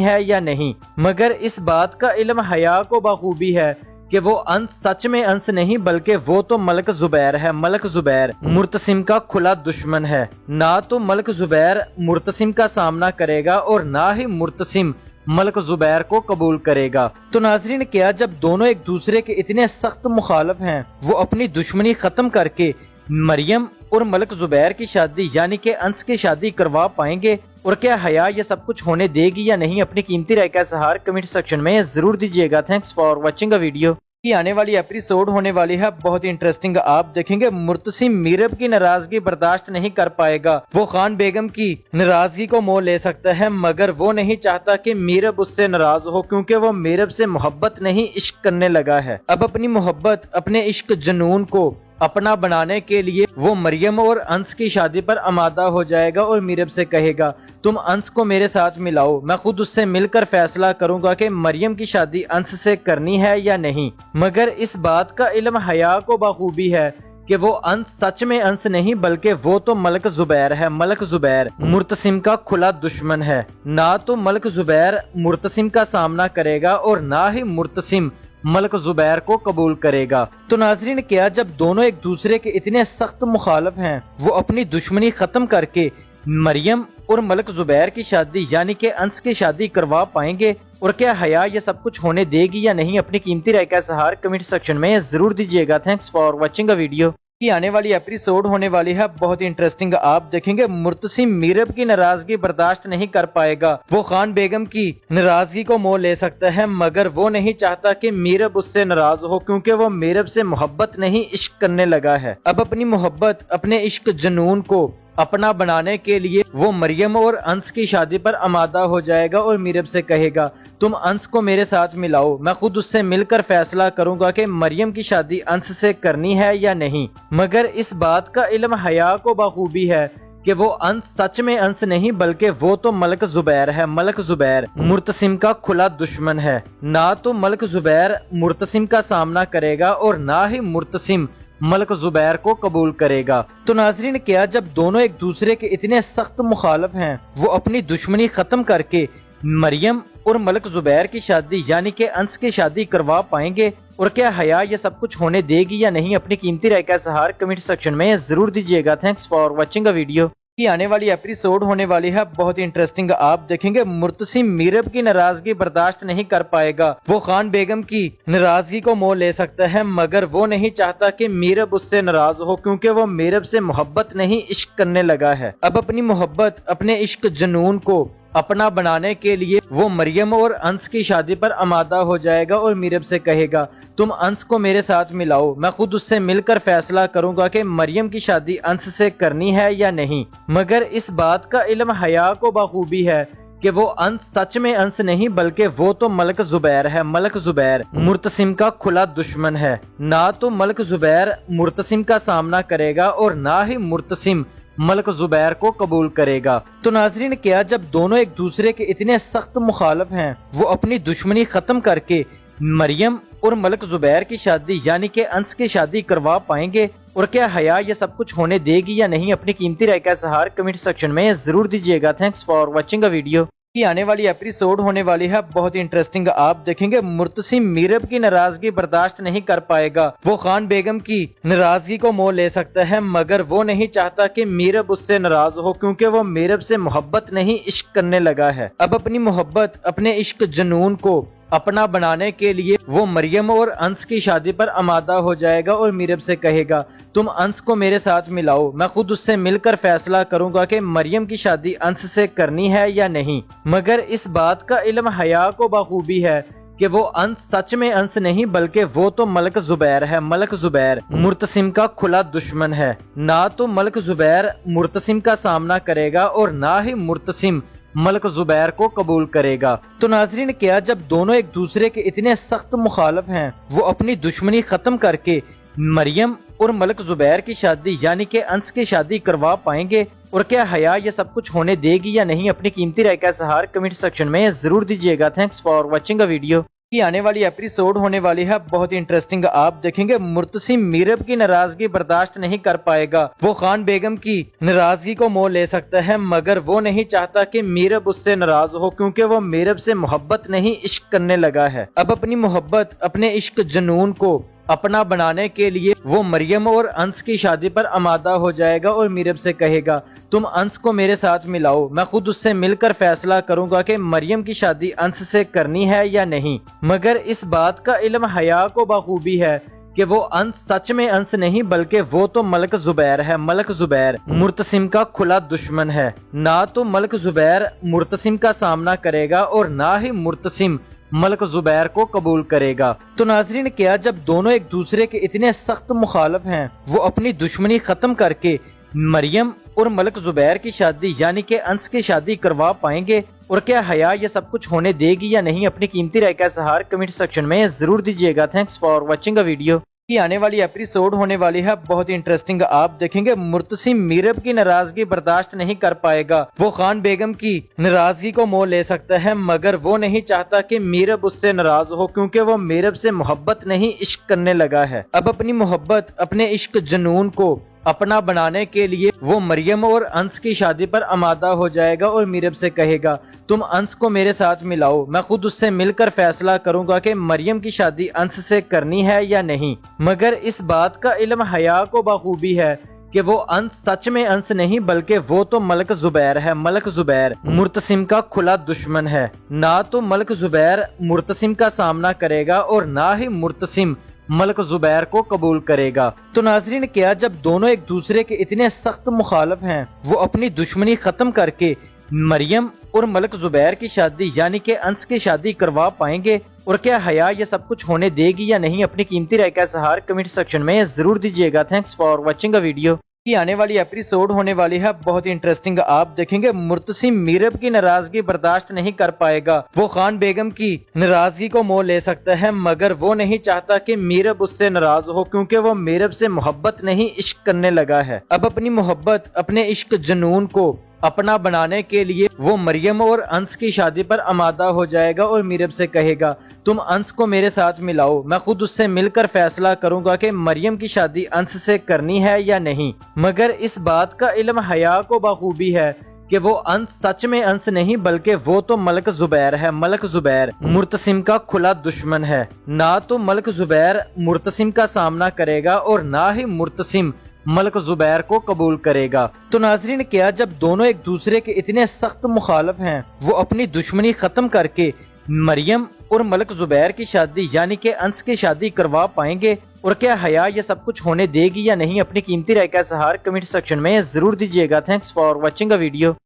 है या नहीं। मगर इस बात का इल्म हया को बखूबी है कि वो अंस सच में अंस नहीं बल्कि वो तो मलक जुबैर है। मलक जुबैर मुर्तसिम का खुला दुश्मन है। ना तो मलक जुबैर मुर्तसिम का सामना करेगा और ना ही मुर्तसिम मलक जुबैर को कबूल करेगा। तो नाजरीन, क्या जब दोनों एक दूसरे के इतने सख्त मुखालिफ हैं, वो अपनी दुश्मनी खत्म करके मरियम और मलक जुबैर की शादी यानी कि अंस की शादी करवा पाएंगे? और क्या हया ये सब कुछ होने देगी या नहीं? अपनी कीमती राय का इज़हार कमेंट सेक्शन में जरूर दीजिएगा। Thanks for watching a video. की आने वाली एपिसोड होने वाली है बहुत ही इंटरेस्टिंग। आप देखेंगे मुर्तसिम मीरब की नाराजगी बर्दाश्त नहीं कर पाएगा। वो खान बेगम की नाराजगी को मोल ले सकता है, मगर वो नहीं चाहता कि मीरब उससे नाराज हो, क्योंकि वो मीरब से मोहब्बत नहीं इश्क करने लगा है। अब अपनी मोहब्बत, अपने इश्क जुनून को अपना बनाने के लिए वो मरियम और अंस की शादी पर आमादा हो जाएगा और मीरब से कहेगा तुम अंस को मेरे साथ मिलाओ, मैं खुद उससे मिलकर फैसला करूंगा कि मरियम की शादी अंस से करनी है या नहीं। मगर इस बात का इल्म हया को बखूबी है कि वो अंस सच में अंस नहीं बल्कि वो तो मलक जुबैर है। मलक जुबैर मुर्तसिम का खुला दुश्मन है। ना तो मलक जुबैर मुर्तसिम का सामना करेगा और ना ही मुर्तसिम मलक जुबैर को कबूल करेगा। तो नाजरीन, क्या जब दोनों एक दूसरे के इतने सख्त मुखालिफ हैं, वो अपनी दुश्मनी खत्म करके मरियम और मलक जुबैर की शादी यानी कि अंस की शादी करवा पाएंगे? और क्या हया ये सब कुछ होने देगी या नहीं? अपनी कीमती राय का इज़हार कमेंट सेक्शन में जरूर दीजिएगा। Thanks for watching a video. की आने वाली एपिसोड होने वाली है बहुत ही इंटरेस्टिंग। आप देखेंगे मुर्तसिम मीरब की नाराजगी बर्दाश्त नहीं कर पाएगा। वो खान बेगम की नाराजगी को मोल ले सकता है, मगर वो नहीं चाहता कि मीरब उससे नाराज हो, क्योंकि वो मीरब से मोहब्बत नहीं इश्क करने लगा है। अब अपनी मोहब्बत, अपने इश्क जुनून को अपना बनाने के लिए वो मरियम और अंस की शादी पर आमादा हो जाएगा और मीरब से कहेगा तुम अंस को मेरे साथ मिलाओ, मैं खुद उससे मिलकर फैसला करूंगा कि मरियम की शादी अंस से करनी है या नहीं। मगर इस बात का इल्म हया को बखूबी है कि वो अंस सच में अंस नहीं बल्कि वो तो मलक जुबैर है। मलक जुबैर मुर्तसिम का खुला दुश्मन है। ना तो मलक जुबैर मुर्तसिम का सामना करेगा और ना ही मुर्तसिम मलक जुबैर को कबूल करेगा। तो नाजरीन, क्या जब दोनों एक दूसरे के इतने सख्त मुखालिफ हैं, वो अपनी दुश्मनी खत्म करके मरियम और मलक जुबैर की शादी यानी कि अंस की शादी करवा पाएंगे? और क्या हया ये सब कुछ होने देगी या नहीं? अपनी कीमती राय का इज़हार कमेंट सेक्शन में जरूर दीजिएगा। Thanks for watching a video. की आने वाली एपिसोड होने वाली है बहुत ही इंटरेस्टिंग। आप देखेंगे मुर्तसिम मीरब की नाराजगी बर्दाश्त नहीं कर पाएगा। वो खान बेगम की नाराजगी को मोल ले सकता है, मगर वो नहीं चाहता कि मीरब उससे नाराज हो, क्योंकि वो मीरब से मोहब्बत नहीं इश्क करने लगा है। अब अपनी मोहब्बत, अपने इश्क जुनून को अपना बनाने के लिए वो मरियम और अंस की शादी पर आमादा हो जाएगा और मीरब से कहेगा तुम अंस को मेरे साथ मिलाओ, मैं खुद उससे मिलकर फैसला करूंगा कि मरियम की शादी अंस से करनी है या नहीं। मगर इस बात का इल्म हया को बखूबी है कि वो अंस सच में अंस नहीं बल्कि वो तो मलक जुबैर है। मलक जुबैर मुर्तसिम का खुला दुश्मन है। ना तो मलक जुबैर मुर्तसिम का सामना करेगा और ना ही मुर्तसिम मलक जुबैर को कबूल करेगा। तो नाजरीन, क्या जब दोनों एक दूसरे के इतने सख्त मुखालिफ हैं, वो अपनी दुश्मनी खत्म करके मरियम और मलक जुबैर की शादी यानी कि अंस की शादी करवा पाएंगे? और क्या हया ये सब कुछ होने देगी या नहीं? अपनी कीमती राय का इज़हार कमेंट सेक्शन में जरूर दीजिएगा। Thanks for watching a video. की आने वाली एपिसोड होने वाली है बहुत ही इंटरेस्टिंग। आप देखेंगे मुर्तसिम मीरब की नाराजगी बर्दाश्त नहीं कर पाएगा। वो खान बेगम की नाराजगी को मोल ले सकता है, मगर वो नहीं चाहता कि मीरब उससे नाराज हो, क्योंकि वो मीरब से मोहब्बत नहीं इश्क करने लगा है। अब अपनी मोहब्बत, अपने इश्क जुनून को अपना बनाने के लिए वो मरियम और अंस की शादी पर आमादा हो जाएगा और मीरब से कहेगा तुम अंस को मेरे साथ मिलाओ, मैं खुद उससे मिलकर फैसला करूंगा कि मरियम की शादी अंस से करनी है या नहीं। मगर इस बात का इल्म हया को बखूबी है कि वो अंस सच में अंस नहीं बल्कि वो तो मलक जुबैर है। मलक जुबैर मुर्तसिम का खुला दुश्मन है। ना तो मलक जुबैर मुर्तसिम का सामना करेगा और ना ही मुर्तसिम मलक जुबैर को कबूल करेगा। तो नाजरीन, क्या जब दोनों एक दूसरे के इतने सख्त मुखालिफ हैं, वो अपनी दुश्मनी खत्म करके मरियम और मलक जुबैर की शादी यानी कि अंस की शादी करवा पाएंगे? और क्या हया ये सब कुछ होने देगी या नहीं? अपनी कीमती राय का इज़हार कमेंट सेक्शन में जरूर दीजिएगा। Thanks for watching a video. की आने वाली एपिसोड होने वाली है बहुत ही इंटरेस्टिंग। आप देखेंगे मुर्तसिम मीरब की नाराजगी बर्दाश्त नहीं कर पाएगा। वो खान बेगम की नाराजगी को मोह ले सकता है, मगर वो नहीं चाहता कि मीरब उससे नाराज हो, क्योंकि वो मीरब से मोहब्बत नहीं इश्क करने लगा है। अब अपनी मोहब्बत, अपने इश्क जुनून को अपना बनाने के लिए वो मरियम और अंस की शादी पर आमादा हो जाएगा और मीरब से कहेगा, तुम अंस को मेरे साथ मिलाओ, मैं खुद उससे मिलकर फैसला करूंगा कि मरियम की शादी अंस से करनी है या नहीं। मगर इस बात का इल्म हया को बखूबी है कि वो अंस सच में अंस नहीं, बल्कि वो तो मलक जुबैर है। मलक जुबैर मुर्तसिम का खुला दुश्मन है। ना तो मलक जुबैर मुर्तसिम का सामना करेगा और ना ही मुर्तसिम मलक जुबैर को कबूल करेगा। तो नाजरीन, क्या जब दोनों एक दूसरे के इतने सख्त मुखालिफ हैं, वो अपनी दुश्मनी खत्म करके मरियम और मलक जुबैर की शादी यानी कि अंस की शादी करवा पाएंगे? और क्या हया ये सब कुछ होने देगी या नहीं? अपनी कीमती राय का इज़हार कमेंट सेक्शन में जरूर दीजिएगा। Thanks for watching a video. की आने वाली एपिसोड होने वाली है बहुत ही इंटरेस्टिंग। आप देखेंगे मुर्तसिम मीरब की नाराजगी बर्दाश्त नहीं कर पाएगा। वो खान बेगम की नाराजगी को मोह ले सकता है, मगर वो नहीं चाहता कि मीरब उससे नाराज हो, क्योंकि वो मीरब से मोहब्बत नहीं इश्क करने लगा है। अब अपनी मोहब्बत, अपने इश्क जुनून को अपना बनाने के लिए वो मरियम और अंस की शादी पर आमादा हो जाएगा और मीरब से कहेगा, तुम अंस को मेरे साथ मिलाओ, मैं खुद उससे मिलकर फैसला करूंगा कि मरियम की शादी अंस से करनी है या नहीं। मगर इस बात का इल्म हया को बखूबी है कि वो अंस सच में अंस नहीं, बल्कि वो तो मलक जुबैर है। मलक जुबैर मुर्तसिम का खुला दुश्मन है। ना तो मलक जुबैर मुर्तसिम का सामना करेगा और ना ही मुर्तसिम मलक जुबैर को कबूल करेगा। तो नाजरीन, क्या जब दोनों एक दूसरे के इतने सख्त मुखालिफ हैं, वो अपनी दुश्मनी खत्म करके मरियम और मलक जुबैर की शादी यानी कि अंस की शादी करवा पाएंगे? और क्या हया ये सब कुछ होने देगी या नहीं? अपनी कीमती राय का इज़हार कमेंट सेक्शन में जरूर दीजिएगा। Thanks for watching a video. की आने वाली एपिसोड होने वाली है बहुत ही इंटरेस्टिंग। आप देखेंगे मुर्तसिम मीरब की नाराजगी बर्दाश्त नहीं कर पाएगा। वो खान बेगम की नाराजगी को मोह ले सकता है, मगर वो नहीं चाहता कि मीरब उससे नाराज हो, क्योंकि वो मीरब से मोहब्बत नहीं इश्क करने लगा है। अब अपनी मोहब्बत, अपने इश्क जुनून को अपना बनाने के लिए वो मरियम और अंस की शादी पर आमादा हो जाएगा और मीरब से कहेगा, तुम अंस को मेरे साथ मिलाओ, मैं खुद उससे मिलकर फैसला करूंगा कि मरियम की शादी अंस से करनी है या नहीं। मगर इस बात का इल्म हया को बखूबी है कि वो अंस सच में अंस नहीं, बल्कि वो तो मलक जुबैर है। मलक जुबैर मुर्तसिम का खुला दुश्मन है। ना तो मलक जुबैर मुर्तसिम का सामना करेगा और ना ही मुर्तसिम मलक जुबैर को कबूल करेगा। तो नाजरीन, क्या जब दोनों एक दूसरे के इतने सख्त मुखालिफ हैं, वो अपनी दुश्मनी खत्म करके मरियम और मलक जुबैर की शादी यानी कि अंस की शादी करवा पाएंगे? और क्या हया ये सब कुछ होने देगी या नहीं? अपनी कीमती राय का इज़हार कमेंट सेक्शन में जरूर दीजिएगा। Thanks for watching a video.